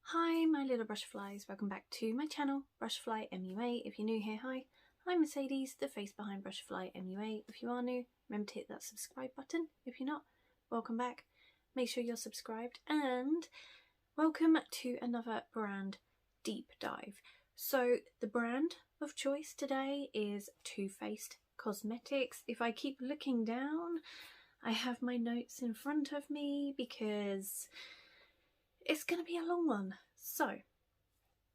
Hi my little brushflies, welcome back to my channel, Brushfly MUA. If you're new here, hi. I'm Mercedes, the face behind Brushfly MUA. If you are new, remember to hit that subscribe button. If you're not, welcome back. Make sure you're subscribed and welcome to another brand deep dive. So the brand of choice today is Too Faced Cosmetics. If I keep looking down, I have my notes in front of me because it's going to be a long one. So,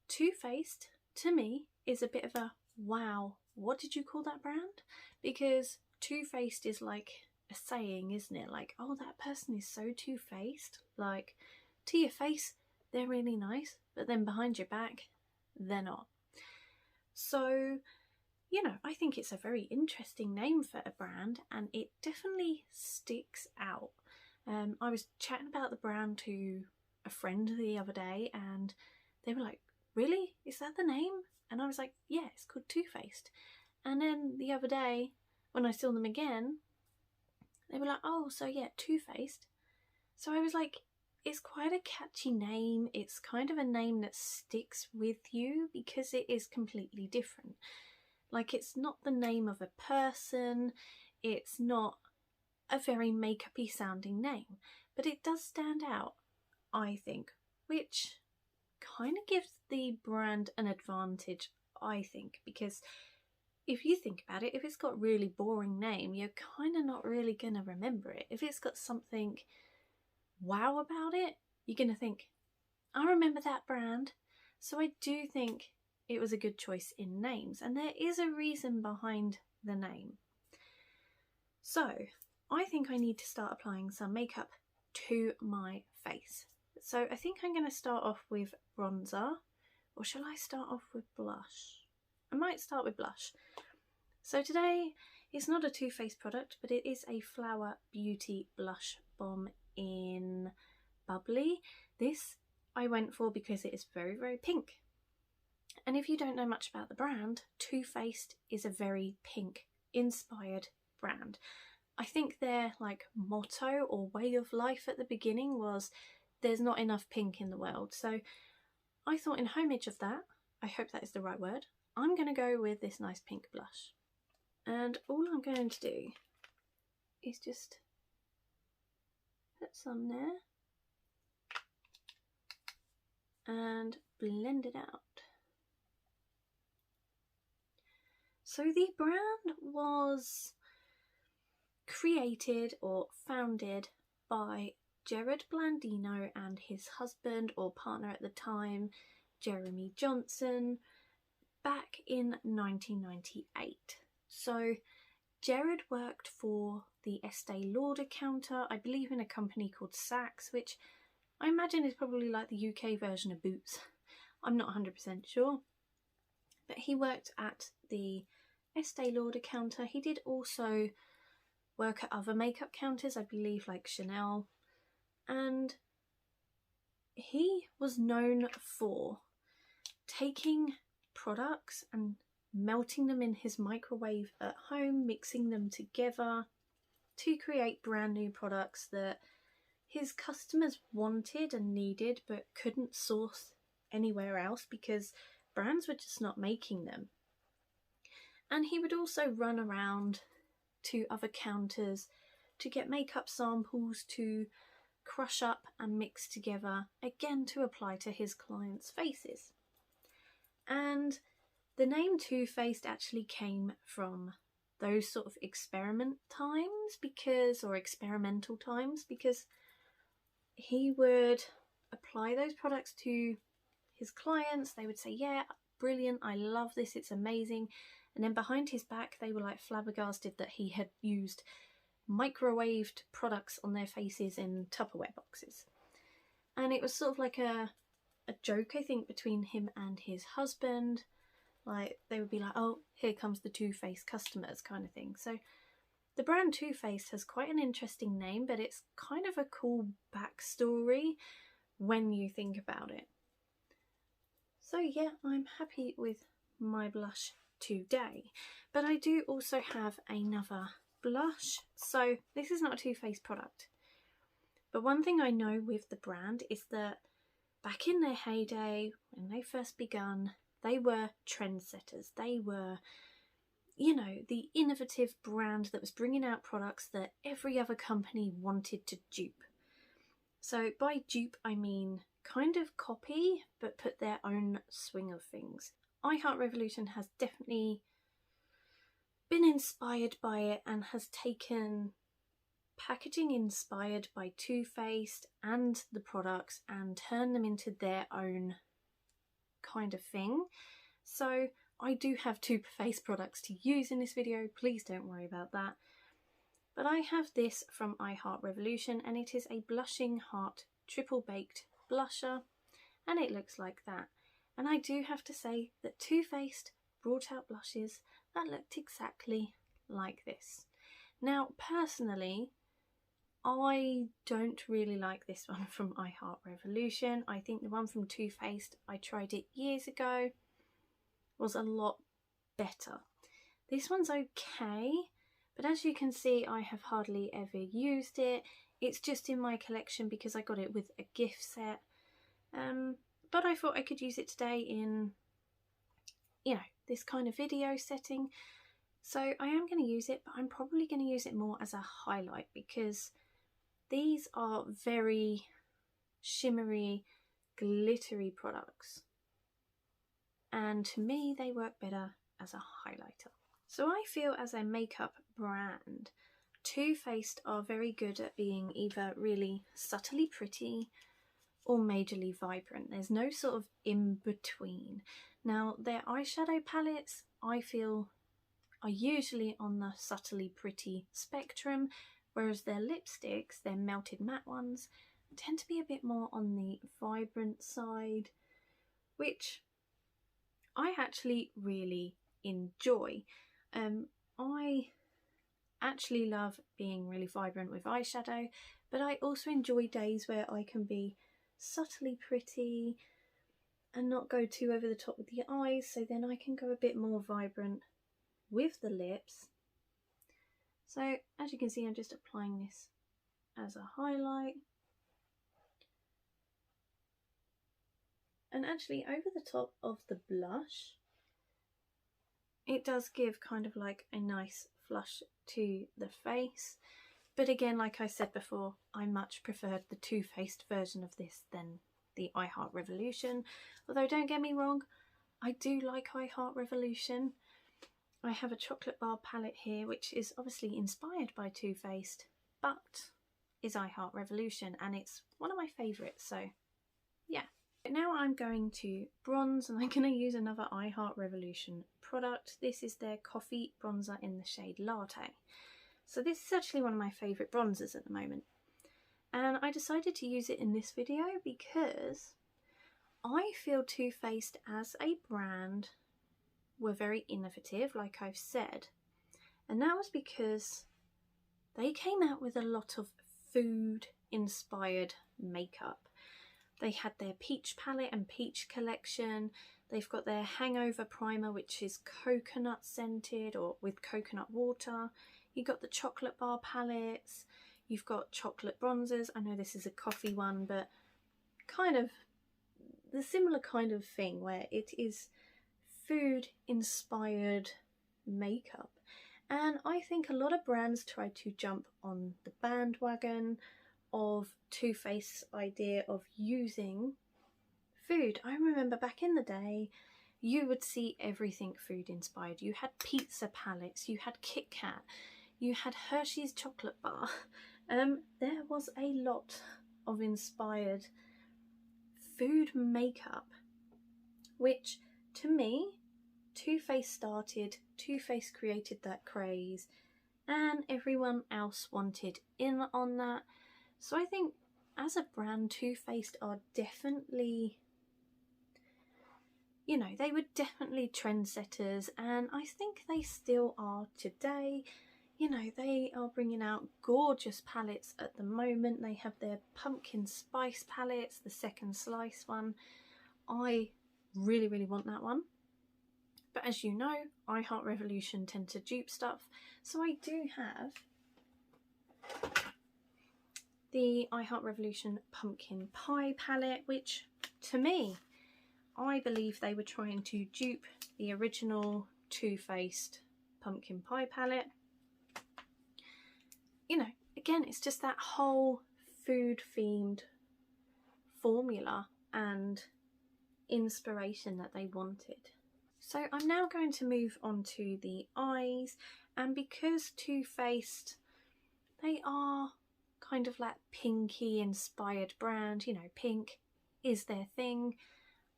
Too Faced, to me, is a bit of a wow, what did you call that brand? Because Too Faced is like a saying, isn't it? Like, oh, that person is so two-faced. Like, to your face, they're really nice, but then behind your back, they're not. So, you know, I think it's a very interesting name for a brand and it definitely sticks out. I was chatting about the brand to a friend the other day and they were like, really? Is that the name? And I was like, yeah, it's called Too Faced. And then the other day when I saw them again, they were like, oh, so yeah, Too Faced. So I was like, it's quite a catchy name. It's kind of a name that sticks with you because it is completely different. Like, it's not the name of a person, it's not a very make-up-y sounding name, but it does stand out, I think, which kind of gives the brand an advantage, I think, because if you think about it, if it's got a really boring name, you're kind of not really going to remember it. If it's got something wow about it, you're going to think, I remember that brand. So I do think it was a good choice in names, and there is a reason behind the name. So I think I need to start applying some makeup to my face. So I think I'm going to start off with bronzer, or shall I start off with blush? I might start with blush. So today it's not a Too Faced product, but it is a Flower Beauty blush bomb in Bubbly. This I went for because it is very, very pink. And if you don't know much about the brand, Too Faced is a very pink inspired brand. I think their like motto or way of life at the beginning was there's not enough pink in the world. So I thought in homage of that, I hope that is the right word, I'm going to go with this nice pink blush. And all I'm going to do is just put some there and blend it out. So the brand was created or founded by Jared Blandino and his husband or partner at the time, Jeremy Johnson, back in 1998. So Jared worked for the Estee Lauder counter, I believe in a company called Saks, which I imagine is probably like the UK version of Boots. I'm not 100% sure. But he worked at the Estee Lauder counter. He did also work at other makeup counters, I believe like Chanel. And he was known for taking products and melting them in his microwave at home, mixing them together to create brand new products that his customers wanted and needed but couldn't source anywhere else because brands were just not making them. And he would also run around to other counters to get makeup samples to crush up and mix together, again to apply to his clients' faces. And the name Too Faced actually came from those sort of experimental times because he would apply those products to his clients. They would say, yeah, brilliant, I love this, it's amazing. And then behind his back, they were like flabbergasted that he had used microwaved products on their faces in Tupperware boxes. And it was sort of like a joke, I think, between him and his husband. Like, they would be like, oh, here comes the Too Faced customers kind of thing. So the brand Too Faced has quite an interesting name, but it's kind of a cool backstory when you think about it. So yeah, I'm happy with my blush today. But I do also have another blush. So this is not a Too Faced product. But one thing I know with the brand is that back in their heyday, when they first begun, they were trendsetters. They were, you know, the innovative brand that was bringing out products that every other company wanted to dupe. So by dupe, I mean kind of copy, but put their own swing of things. Revolution has definitely been inspired by it and has taken packaging inspired by Too Faced and the products and turned them into their own kind of thing. So I do have Too Faced products to use in this video, please don't worry about that. But I have this from Revolution, and it is a Blushing Heart Triple Baked Blusher, and it looks like that. And I do have to say that Too Faced brought out blushes that looked exactly like this. Now personally, I don't really like this one from Revolution. I think the one from Too Faced, I tried it years ago, was a lot better. This one's okay, but as you can see, I have hardly ever used it. It's just in my collection because I got it with a gift set. But I thought I could use it today in, you know, this kind of video setting. So I am going to use it, but I'm probably going to use it more as a highlight because these are very shimmery, glittery products. And to me, they work better as a highlighter. So I feel as a makeup brand, Too Faced are very good at being either really subtly pretty or majorly vibrant. There's no sort of in between. Now their eyeshadow palettes, I feel, are usually on the subtly pretty spectrum, whereas their lipsticks, their melted matte ones, tend to be a bit more on the vibrant side, which I actually really enjoy. I actually love being really vibrant with eyeshadow, but I also enjoy days where I can be subtly pretty and not go too over the top with the eyes, so then I can go a bit more vibrant with the lips. So as you can see, I'm just applying this as a highlight. And actually over the top of the blush, it does give kind of like a nice flush to the face. But again, like I said before, I much preferred the Too Faced version of this than the Revolution. Although don't get me wrong, I do like Revolution. I have a chocolate bar palette here, which is obviously inspired by Too Faced, but is Revolution, and it's one of my favourites, so yeah. But now I'm going to bronze, and I'm going to use another Revolution product. This is their coffee bronzer in the shade Latte. So this is actually one of my favourite bronzers at the moment. And I decided to use it in this video because I feel Too Faced as a brand were very innovative, like I've said. And that was because they came out with a lot of food-inspired makeup. They had their peach palette and peach collection. They've got their hangover primer, which is coconut scented or with coconut water. You've got the chocolate bar palettes. You've got chocolate bronzers. I know this is a coffee one, but kind of the similar kind of thing where it is food inspired makeup. And I think a lot of brands try to jump on the bandwagon of Too Faced's idea of using food. I remember back in the day, you would see everything food inspired. You had pizza palettes, you had Kit Kat, you had Hershey's chocolate bar. There was a lot of inspired food makeup, which to me, Too Faced started, Too Faced created that craze, and everyone else wanted in on that. So I think as a brand, Too Faced are definitely, you know, they were definitely trendsetters, and I think they still are today. You know, they are bringing out gorgeous palettes at the moment. They have their pumpkin spice palettes, the second slice one. I really, really want that one. But as you know, Revolution tend to dupe stuff. So I do have the I Heart Revolution Pumpkin Pie palette, which to me, I believe they were trying to dupe the original Too Faced Pumpkin Pie palette. You know, again, it's just that whole food themed formula and inspiration that they wanted. So I'm now going to move on to the eyes, and because Too Faced, they are kind of like pinky inspired brand, you know, pink is their thing.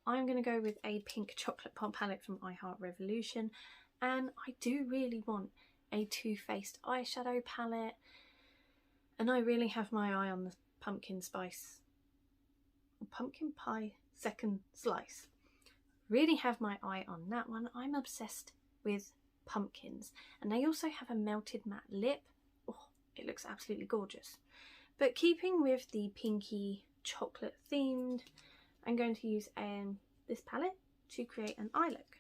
I'm going to go with a pink chocolate pop palette from I Heart Revolution, and I do really want a Too Faced eyeshadow palette, and I really have my eye on the pumpkin pie second slice. Really have my eye on that one. I'm obsessed with pumpkins, and they also have a melted matte lip. Oh, it looks absolutely gorgeous. But keeping with the pinky chocolate themed, I'm going to use this palette to create an eye look.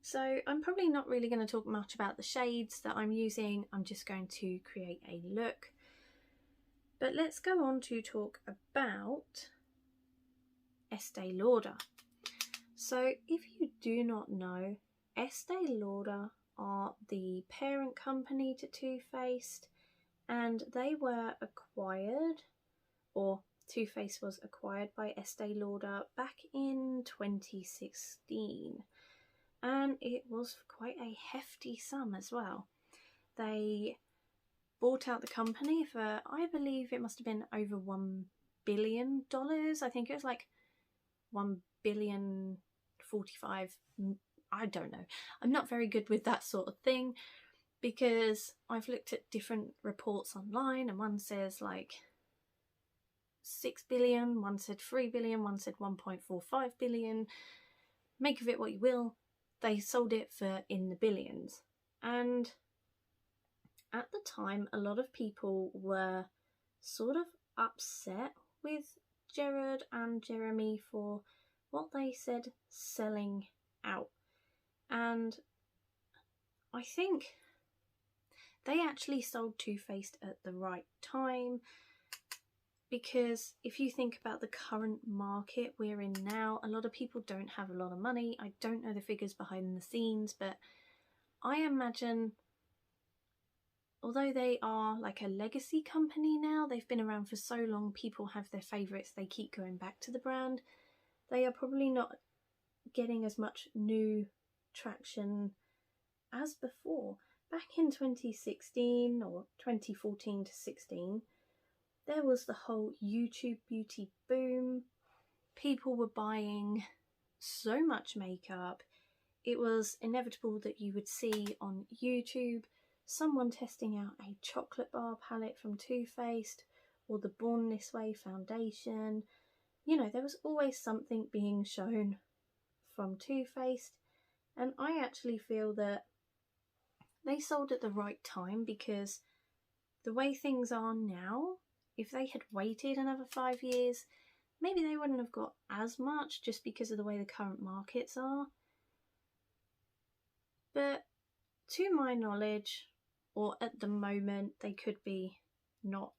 So I'm probably not really going to talk much about the shades that I'm using. I'm just going to create a look. But let's go on to talk about Estee Lauder. So if you do not know, Estee Lauder are the parent company to Too Faced, and they were acquired, or Too Faced was acquired by Estee Lauder back in 2016, and it was quite a hefty sum as well. They bought out the company for, I believe it must have been over $1 billion. I think it was like 1,045,000,000. I don't know. I'm not very good with that sort of thing, because I've looked at different reports online, and one says like 6 billion, one said 3 billion, one said 1.45 billion. Make of it what you will. They sold it for in the billions, and at the time a lot of people were sort of upset with Jared and Jeremy for what they said selling out, and I think they actually sold Too Faced at the right time, because if you think about the current market we're in now, a lot of people don't have a lot of money. I don't know the figures behind the scenes, but I imagine, although they are like a legacy company now, they've been around for so long, people have their favourites, they keep going back to the brand. They are probably not getting as much new traction as before. Back in 2016 or 2014 to 16, there was the whole YouTube beauty boom. People were buying so much makeup. It was inevitable that you would see on YouTube someone testing out a chocolate bar palette from Too Faced, or the Born This Way foundation. You know, there was always something being shown from Too Faced, and I actually feel that they sold at the right time, because the way things are now, if they had waited another 5 years, maybe they wouldn't have got as much, just because of the way the current markets are. But to my knowledge, or at the moment, they could be not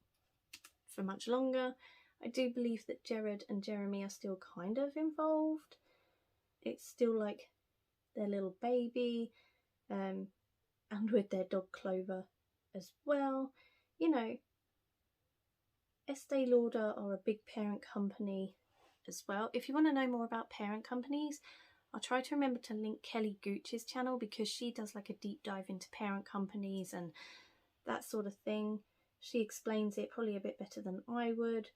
for much longer. I do believe that Jared and Jeremy are still kind of involved. It's still like their little baby, and with their dog Clover as well. You know, Estee Lauder are a big parent company as well. If you want to know more about parent companies, I'll try to remember to link Kelly Gooch's channel, because she does like a deep dive into parent companies and that sort of thing. She explains it probably a bit better than I would.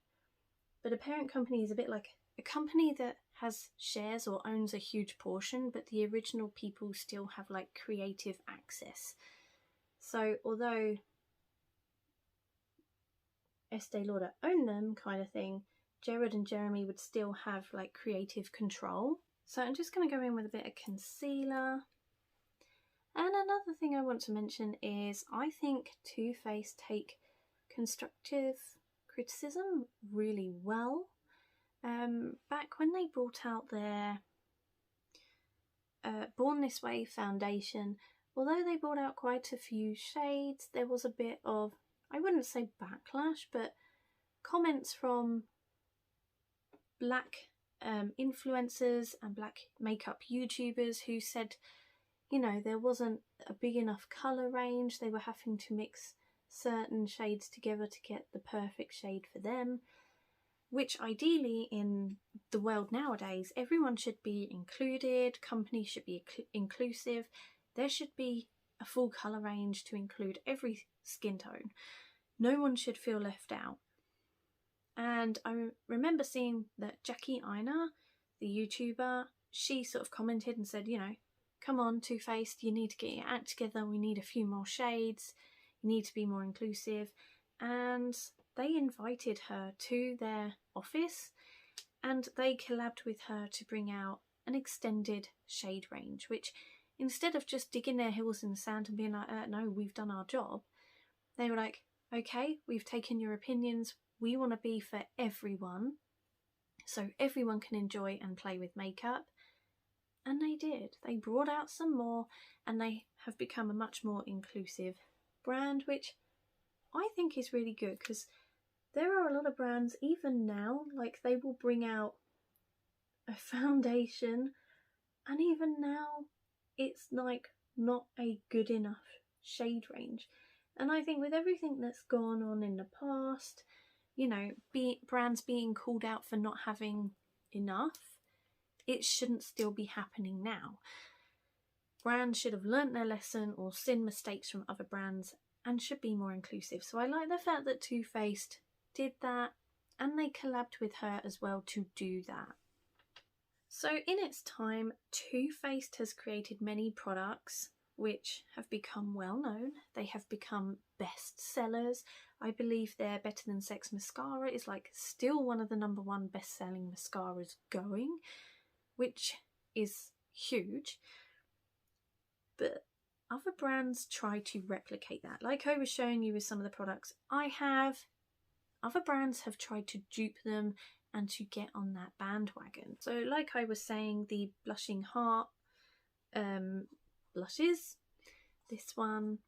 But a parent company is a bit like a company that has shares or owns a huge portion, but the original people still have like creative access. So although Estee Lauder own them kind of thing, Jared and Jeremy would still have like creative control. So I'm just going to go in with a bit of concealer. And another thing I want to mention is I think Too Faced take constructive criticism really well. Back when they brought out their Born This Way foundation, although they brought out quite a few shades, there was a bit of, I wouldn't say backlash, but comments from black influencers and black makeup YouTubers who said, you know, there wasn't a big enough colour range, they were having to mix certain shades together to get the perfect shade for them, which ideally in the world nowadays, everyone should be included, companies should be inclusive, there should be a full colour range to include every skin tone. No one should feel left out. And I remember seeing that Jackie Aina, the YouTuber, she sort of commented and said, you know, come on, Too Faced, you need to get your act together, we need a few more shades, you need to be more inclusive. And they invited her to their office and they collabed with her to bring out an extended shade range, which instead of just digging their heels in the sand and being like, no, we've done our job, they were like, okay, we've taken your opinions, we want to be for everyone, so everyone can enjoy and play with makeup. And they did. They brought out some more and they have become a much more inclusive brand, which I think is really good, because there are a lot of brands, even now, like they will bring out a foundation and even now it's like not a good enough shade range. And I think with everything that's gone on in the past, you know, brands being called out for not having enough, it shouldn't still be happening now. Brands should have learnt their lesson or seen mistakes from other brands and should be more inclusive. So I like the fact that Too Faced did that and they collabed with her as well to do that. So in its time, Too Faced has created many products which have become well known. They have become best sellers. I believe their Better Than Sex mascara is like still one of the #1 best selling mascaras going, which is huge. But other brands try to replicate that. Like I was showing you with some of the products I have, other brands have tried to dupe them and to get on that bandwagon. So like I was saying, the Blushing Heart blushes, this one,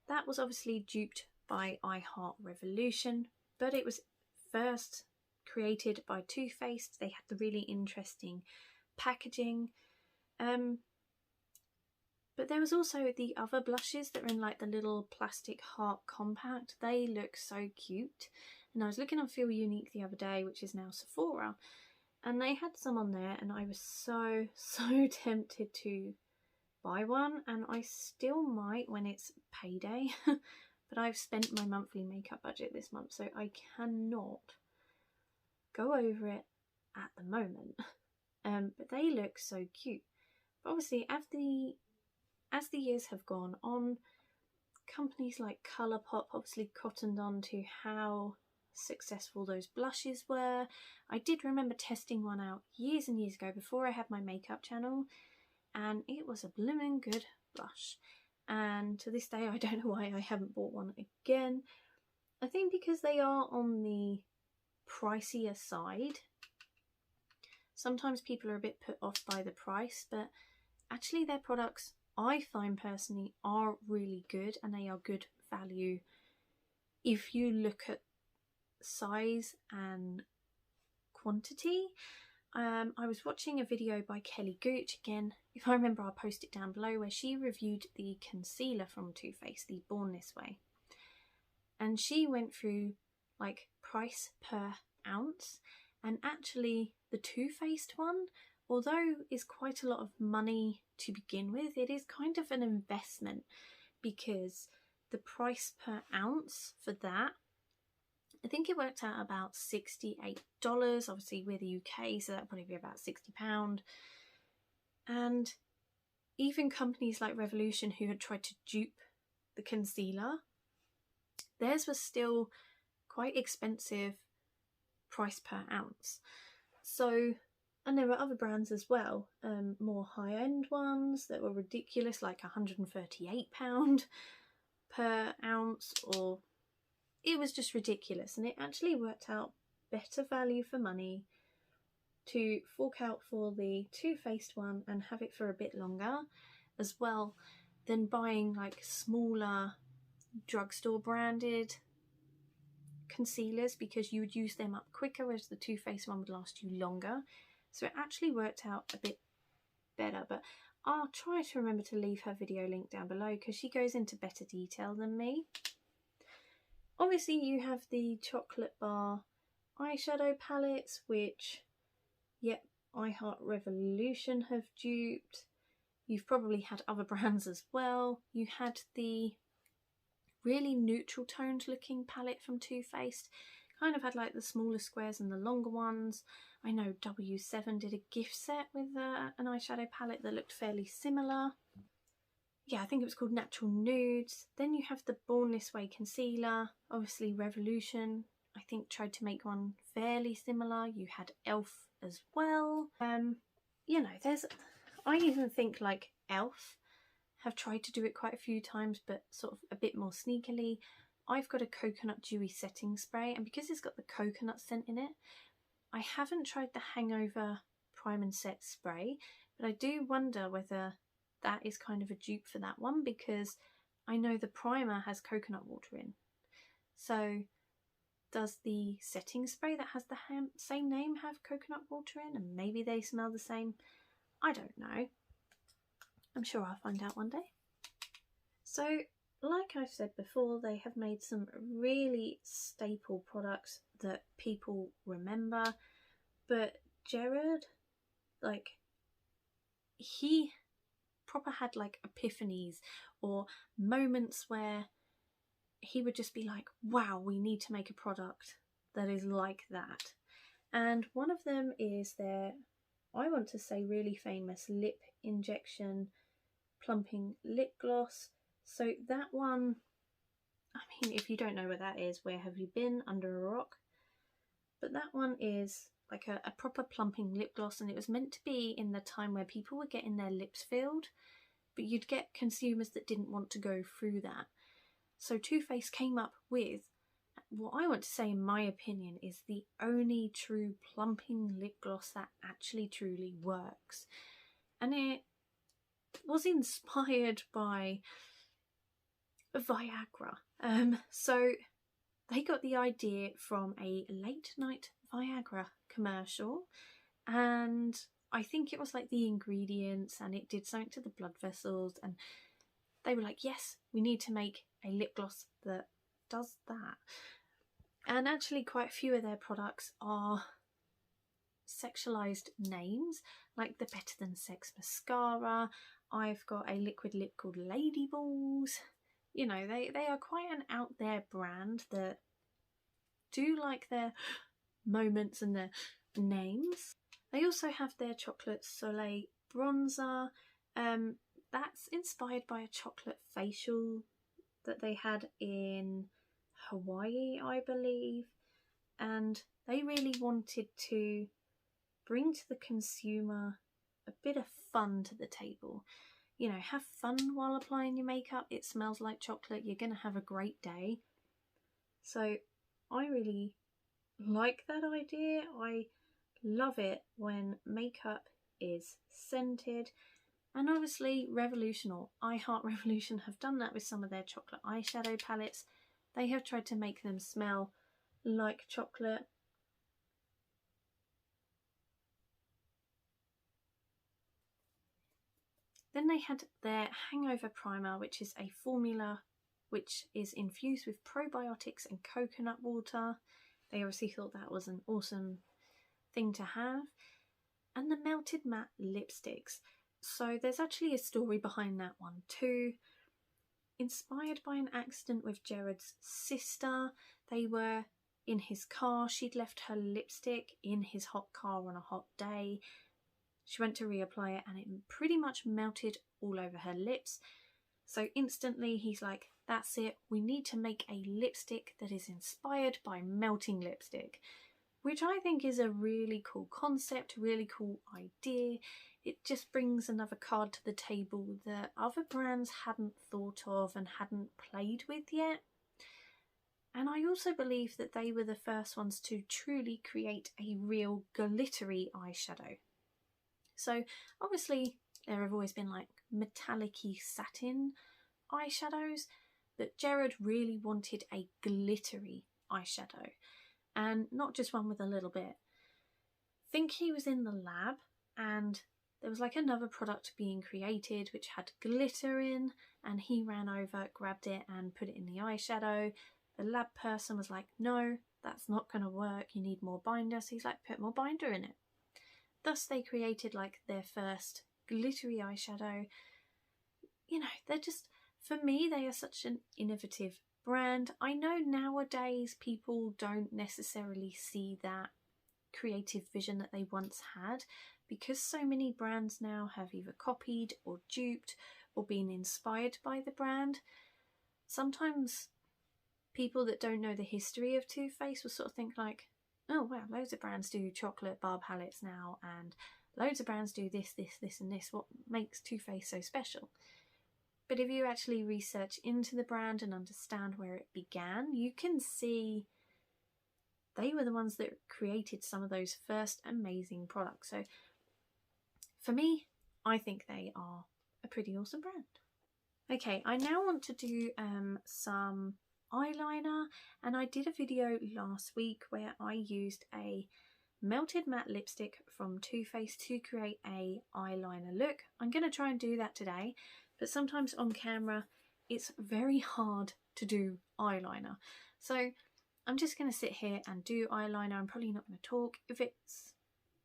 that was obviously duped by I Heart Revolution, but it was first created by Too Faced. They had the really interesting packaging. But there was also the other blushes that are in like the little plastic heart compact. They look so cute. And I was looking on Feel Unique the other day, which is now Sephora, and they had some on there and I was so tempted to buy one, and I still might when it's payday. But I've spent my monthly makeup budget this month, so I cannot go over it at the moment. But they look so cute. But obviously as the years have gone on, companies like Colourpop obviously cottoned on to how successful those blushes were. I did remember testing one out years and years ago before I had my makeup channel, and it was a blooming good blush. And to this day I don't know why I haven't bought one again. I think because they are on the pricier side. Sometimes people are a bit put off by the price, but actually their products, I find personally, are really good, and they are good value if you look at size and quantity. I was watching a video by Kelly Gooch, again, if I remember I'll post it down below, where she reviewed the concealer from Too Faced, the Born This Way, and she went through like price per ounce, and actually the Too Faced one, although is quite a lot of money to begin with, it is kind of an investment, because the price per ounce for that, I think it worked out about $68. Obviously we're the UK, so that'd probably be about £60. And even companies like Revolution, who had tried to dupe the concealer, theirs was still quite expensive price per ounce. So, and there were other brands as well, more high-end ones that were ridiculous, like £138 per ounce, or it was just ridiculous. And it actually worked out better value for money to fork out for the Too Faced one and have it for a bit longer as well, than buying like smaller drugstore branded concealers because you would use them up quicker, whereas the Too Faced one would last you longer. So it actually worked out a bit better, but I'll try to remember to leave her video link down below because she goes into better detail than me. Obviously you have the chocolate bar eyeshadow palettes, which, yep, I Heart Revolution have duped. You've probably had other brands as well. You had the really neutral toned looking palette from Too Faced. Kind of had like the smaller squares and the longer ones. I know W7 did a gift set with an eyeshadow palette that looked fairly similar. Yeah, I think it was called Natural Nudes. Then you have the Born This Way concealer. Obviously Revolution, I think, tried to make one fairly similar. You had Elf as well. You know, I even think like Elf have tried to do it quite a few times, but sort of a bit more sneakily. I've got a coconut dewy setting spray, and because it's got the coconut scent in it, I haven't tried the Hangover Prime and Set spray, but I do wonder whether that is kind of a dupe for that one, because I know the primer has coconut water in. So does the setting spray that has the same name have coconut water in, and maybe they smell the same? I don't know. I'm sure I'll find out one day. So, like I've said before, they have made some really staple products that people remember, but Jared, like, he proper had like epiphanies or moments where he would just be like, wow, we need to make a product that is like that. And one of them is their, I want to say, really famous lip injection plumping lip gloss. So that one, I mean, if you don't know what that is, where have you been? Under a rock? But that one is like a proper plumping lip gloss, and it was meant to be in the time where people were getting their lips filled, but you'd get consumers that didn't want to go through that. So Too Faced came up with what I want to say, in my opinion, is the only true plumping lip gloss that actually truly works. And it was inspired by Viagra. So they got the idea from a late night Viagra commercial, and I think it was like the ingredients, and it did something to the blood vessels, and they were like, yes, we need to make a lip gloss that does that. And actually quite a few of their products are sexualized names, like the Better Than Sex mascara. I've got a liquid lip called Lady Balls. You know, they are quite an out there brand that do like their moments and their names. They also have their Chocolate Soleil bronzer. That's inspired by a chocolate facial that they had in Hawaii, I believe. And they really wanted to bring to the consumer a bit of fun to the table. You know, have fun while applying your makeup. It smells like chocolate. You're going to have a great day. So I really like that idea. I love it when makeup is scented. And obviously Revolution, or I Heart Revolution, have done that with some of their chocolate eyeshadow palettes. They have tried to make them smell like chocolate. Then they had their Hangover Primer, which is a formula which is infused with probiotics and coconut water. They obviously thought that was an awesome thing to have. And the Melted Matte Lipsticks. So there's actually a story behind that one too. Inspired by an accident with Jared's sister. They were in his car. She'd left her lipstick in his hot car on a hot day. She went to reapply it and it pretty much melted all over her lips. So instantly he's like, that's it, we need to make a lipstick that is inspired by melting lipstick. Which I think is a really cool concept, really cool idea. It just brings another card to the table that other brands hadn't thought of and hadn't played with yet. And I also believe that they were the first ones to truly create a real glittery eyeshadow. So obviously there have always been like metallic-y satin eyeshadows, but Jared really wanted a glittery eyeshadow, and not just one with a little bit. I think he was in the lab and there was like another product being created which had glitter in, and he ran over, grabbed it and put it in the eyeshadow. The lab person was like, no, that's not going to work, you need more binder. So he's like, put more binder in it. Thus they created like their first glittery eyeshadow. You know, they're just, for me, they are such an innovative brand. I know nowadays people don't necessarily see that creative vision that they once had, because so many brands now have either copied or duped or been inspired by the brand. Sometimes people that don't know the history of Too Faced will sort of think like, oh wow, loads of brands do chocolate bar palettes now, and loads of brands do this, this, this and this. What makes Too Faced so special? But if you actually research into the brand and understand where it began, you can see they were the ones that created some of those first amazing products. So for me, I think they are a pretty awesome brand. Okay, I now want to do some eyeliner, and I did a video last week where I used a melted matte lipstick from Too Faced to create a eyeliner look. I'm going to try and do that today, but sometimes on camera it's very hard to do eyeliner. So I'm just going to sit here and do eyeliner. I'm probably not going to talk. If it's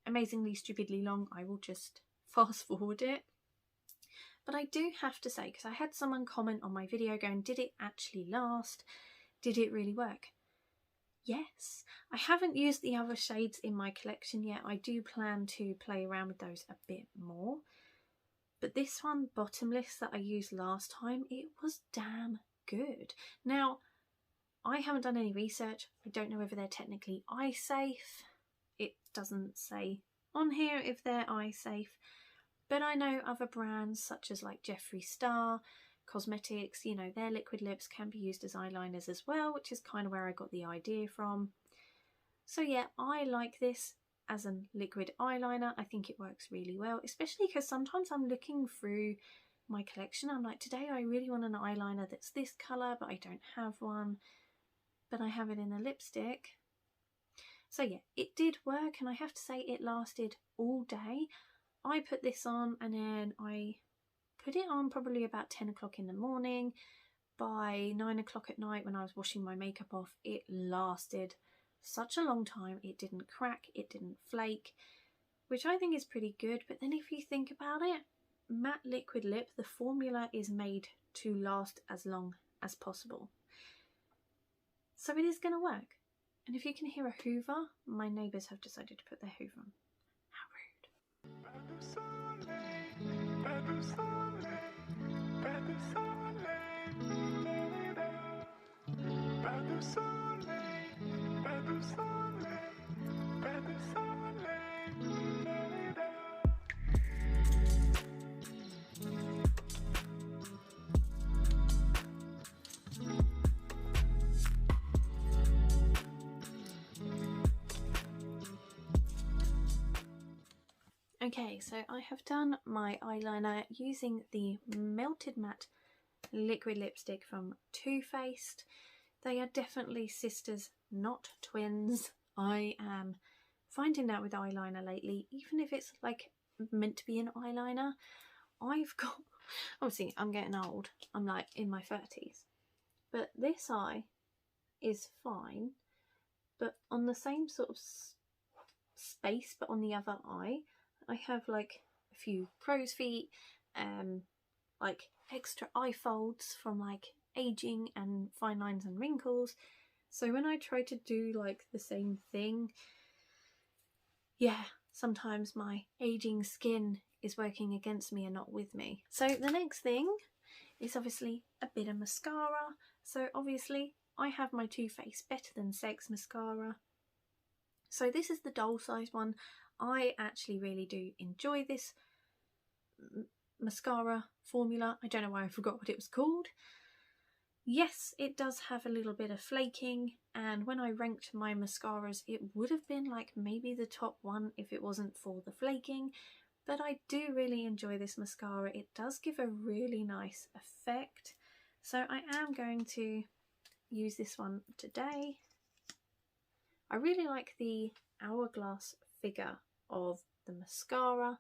amazingly stupidly long, I will just fast forward it. But I do have to say, because I had someone comment on my video going, did it actually last? Did it really work? Yes. I haven't used the other shades in my collection yet. I do plan to play around with those a bit more. But this one, Bottomless, that I used last time, it was damn good. Now, I haven't done any research. I don't know whether they're technically eye safe. It doesn't say on here if they're eye safe. But I know other brands such as like Jeffree Star Cosmetics, you know, their liquid lips can be used as eyeliners as well, which is kind of where I got the idea from. So yeah, I like this as a liquid eyeliner. I think it works really well, especially because sometimes I'm looking through my collection. I'm like, today I really want an eyeliner that's this colour, but I don't have one. But I have it in a lipstick. So yeah, it did work, and I have to say it lasted all day. I put this on and then I put it on probably about 10 o'clock in the morning. By 9 o'clock at night when I was washing my makeup off, it lasted such a long time. It didn't crack, it didn't flake, which I think is pretty good. But then if you think about it, matte liquid lip, the formula is made to last as long as possible. So it is going to work. And if you can hear a hoover, my neighbours have decided to put their hoover on. How Okay, so I have done my eyeliner using the Melted Matte liquid lipstick from Too Faced. They are definitely sisters, not twins. I am finding that with eyeliner lately, even if it's like meant to be an eyeliner, I've got, obviously I'm getting old, I'm like in my 30s, but this eye is fine, but on the same sort of space but on the other eye, I have like a few crow's feet, like extra eye folds from like aging and fine lines and wrinkles. So when I try to do like the same thing, yeah, sometimes my aging skin is working against me and not with me. So the next thing is obviously a bit of mascara. So obviously I have my Too Faced Better Than Sex mascara. So this is the doll size one. I actually really do enjoy this mascara formula. I don't know why I forgot what it was called. Yes, it does have a little bit of flaking, and when I ranked my mascaras, it would have been like maybe the top one if it wasn't for the flaking. But I do really enjoy this mascara. It does give a really nice effect. So I am going to use this one today. I really like the hourglass figure of the mascara.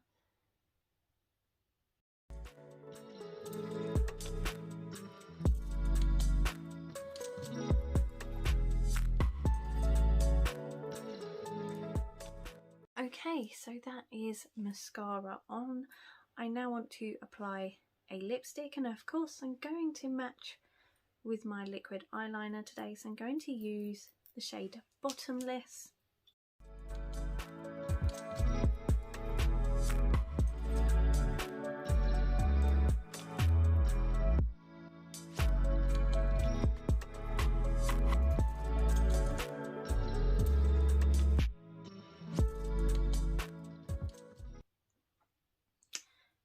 Okay, so that is mascara on. I now want to apply a lipstick, and of course I'm going to match with my liquid eyeliner today, so I'm going to use the shade Bottomless.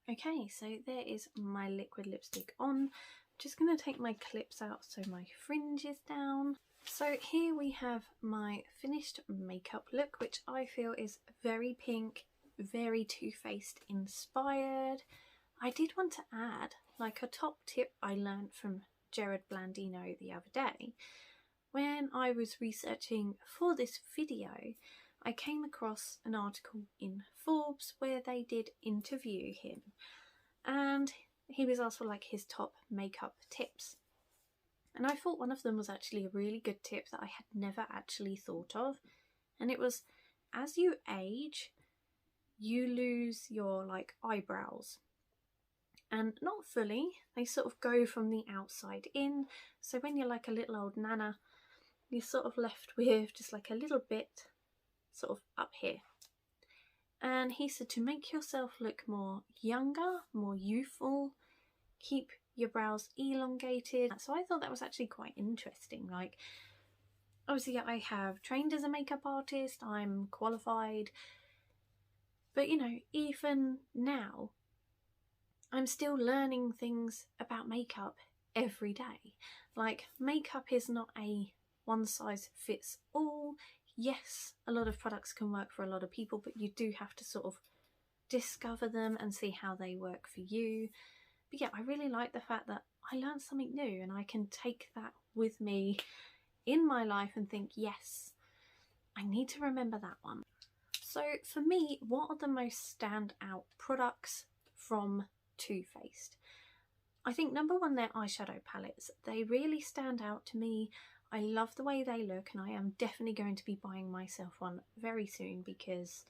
Okay, so there is my liquid lipstick on. I'm just going to take my clips out so my fringe is down. So here we have my finished makeup look, which I feel is very pink, very Too Faced inspired. I did want to add like a top tip I learned from Jared Blandino the other day. When I was researching for this video, I came across an article in Forbes where they did interview him, and he was asked for like his top makeup tips. And I thought one of them was actually a really good tip that I had never actually thought of. And it was, as you age, you lose your like eyebrows. And not fully, they sort of go from the outside in. So when you're like a little old nana, you're sort of left with just like a little bit sort of up here. And he said to make yourself look more younger, more youthful, keep your brows elongated. So I thought that was actually quite interesting. Like, obviously I have trained as a makeup artist, I'm qualified, but you know, even now I'm still learning things about makeup every day. Like, makeup is not a one size fits all. Yes, a lot of products can work for a lot of people, but you do have to sort of discover them and see how they work for you. But yeah, I really like the fact that I learned something new and I can take that with me in my life and think, yes, I need to remember that one. So for me, what are the most standout products from Too Faced? I think number one, their eyeshadow palettes. They really stand out to me. I love the way they look, and I am definitely going to be buying myself one very soon because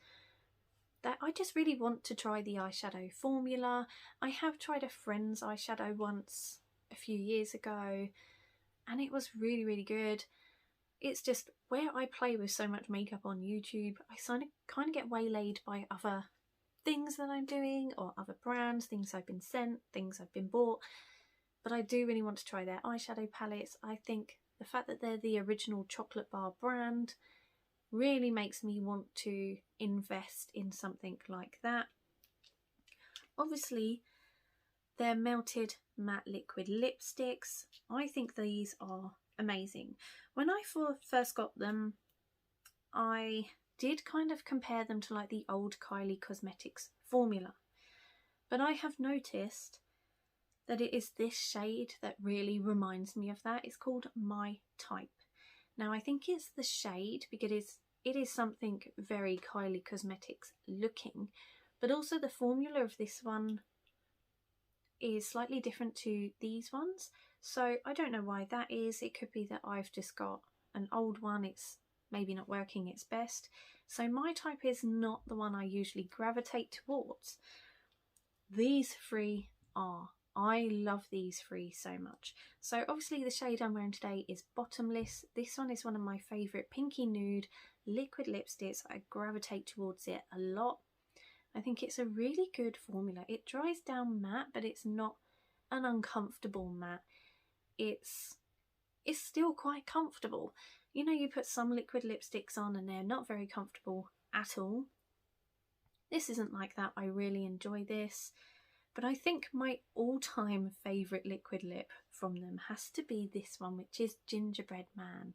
I just really want to try the eyeshadow formula. I have tried a friend's eyeshadow once a few years ago and it was really, really good. It's just where I play with so much makeup on YouTube, I kind of get waylaid by other things that I'm doing or other brands, things I've been sent, things I've been bought. But I do really want to try their eyeshadow palettes. I think the fact that they're the original chocolate bar brand really makes me want to invest in something like that. Obviously, their melted matte liquid lipsticks, I think these are amazing. When I first got them, I did kind of compare them to like the old Kylie Cosmetics formula. But I have noticed that it is this shade that really reminds me of that. It's called My Type. Now I think it's the shade because it is something very Kylie Cosmetics looking, but also the formula of this one is slightly different to these ones. So I don't know why that is. It could be that I've just got an old one, it's maybe not working its best. So My Type is not the one I usually gravitate towards. These three are. I love these three so much. So obviously the shade I'm wearing today is Bottomless. This one is one of my favourite pinky nude liquid lipsticks. I gravitate towards it a lot. I think it's a really good formula. It dries down matte, but it's not an uncomfortable matte. It's still quite comfortable. You know, you put some liquid lipsticks on and they're not very comfortable at all. This isn't like that. I really enjoy this. But I think my all-time favourite liquid lip from them has to be this one, which is Gingerbread Man.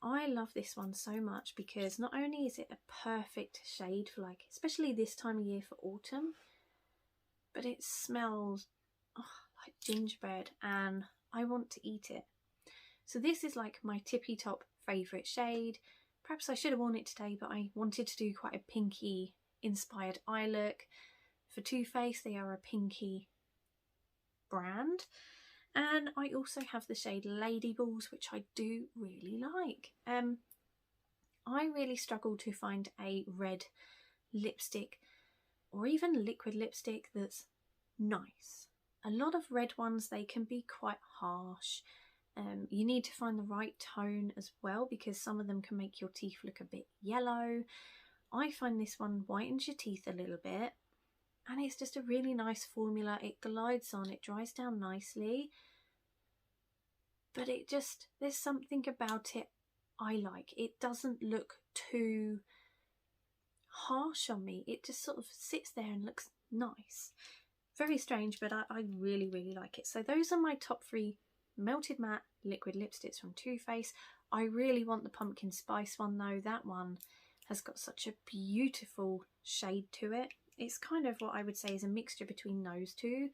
I love this one so much because not only is it a perfect shade for like, especially this time of year for autumn, but it smells like gingerbread and I want to eat it. So this is like my tippy top favourite shade, perhaps I should have worn it today, but I wanted to do quite a pinky inspired eye look. For Too Faced, they are a pinky brand. And I also have the shade Ladyballs, which I do really like. I really struggle to find a red lipstick or even liquid lipstick that's nice. A lot of red ones, they can be quite harsh. You need to find the right tone as well, because some of them can make your teeth look a bit yellow. I find this one whitens your teeth a little bit, and it's just a really nice formula. It glides on, it dries down nicely, but it just, there's something about it I like. It doesn't look too harsh on me. It just sort of sits there and looks nice. Very strange, but I really, really like it. So those are my top 3 melted matte liquid lipsticks from Too Faced. I really want the pumpkin spice one though. That one has got such a beautiful shade to it. It's kind of what I would say is a mixture between those two.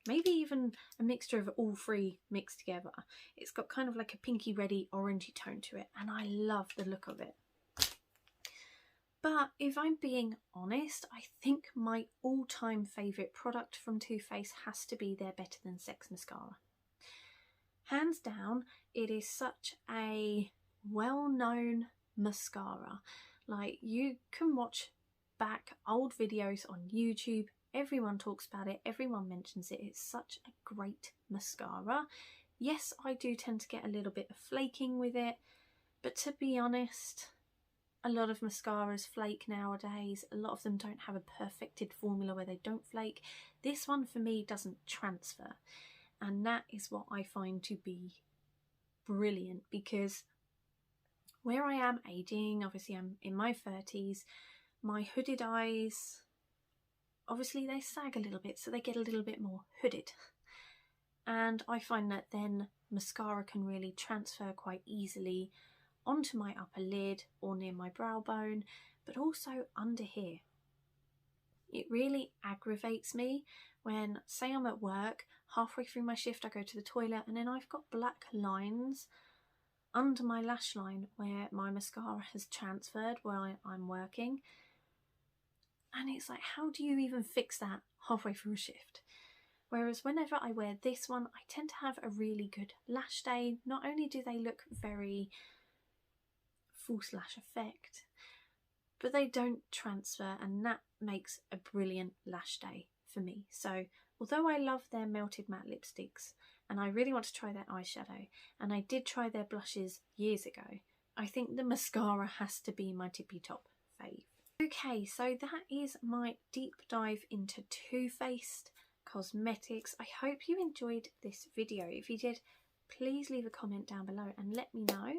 Maybe even a mixture of all 3 mixed together. It's got kind of like a pinky reddy orangey tone to it, and I love the look of it. But if I'm being honest, I think my all-time favourite product from Too Faced has to be their Better Than Sex mascara. Hands down, it is such a well-known mascara. Like, you can watch back old videos on YouTube, everyone talks about it, everyone mentions it. It's such a great mascara. Yes, I do tend to get a little bit of flaking with it, but to be honest, a lot of mascaras flake nowadays. A lot of them don't have a perfected formula where they don't flake. This one for me doesn't transfer, and that is what I find to be brilliant, because where I am aging, obviously I'm in my 30s, my hooded eyes, obviously they sag a little bit, so they get a little bit more hooded, and I find that then mascara can really transfer quite easily onto my upper lid or near my brow bone, but also under here. It really aggravates me when, say I'm at work, halfway through my shift I go to the toilet and then I've got black lines under my lash line where my mascara has transferred while I'm working. And it's like, how do you even fix that halfway through a shift? Whereas whenever I wear this one, I tend to have a really good lash day. Not only do they look very false lash effect, but they don't transfer, and that makes a brilliant lash day for me. So although I love their melted matte lipsticks and I really want to try their eyeshadow, and I did try their blushes years ago, I think the mascara has to be my tippy top fave. Okay, so that is my deep dive into Too Faced cosmetics. I hope you enjoyed this video. If you did, please leave a comment down below and let me know,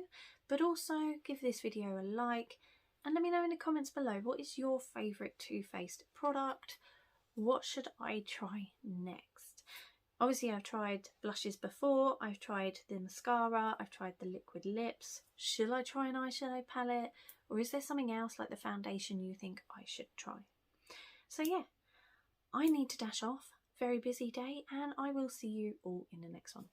but also give this video a like and let me know in the comments below, what is your favourite Too Faced product? What should I try next? Obviously I've tried blushes before, I've tried the mascara, I've tried the liquid lips. Should I try an eyeshadow palette, or is there something else like the foundation you think I should try? So yeah, I need to dash off. Very busy day, and I will see you all in the next one.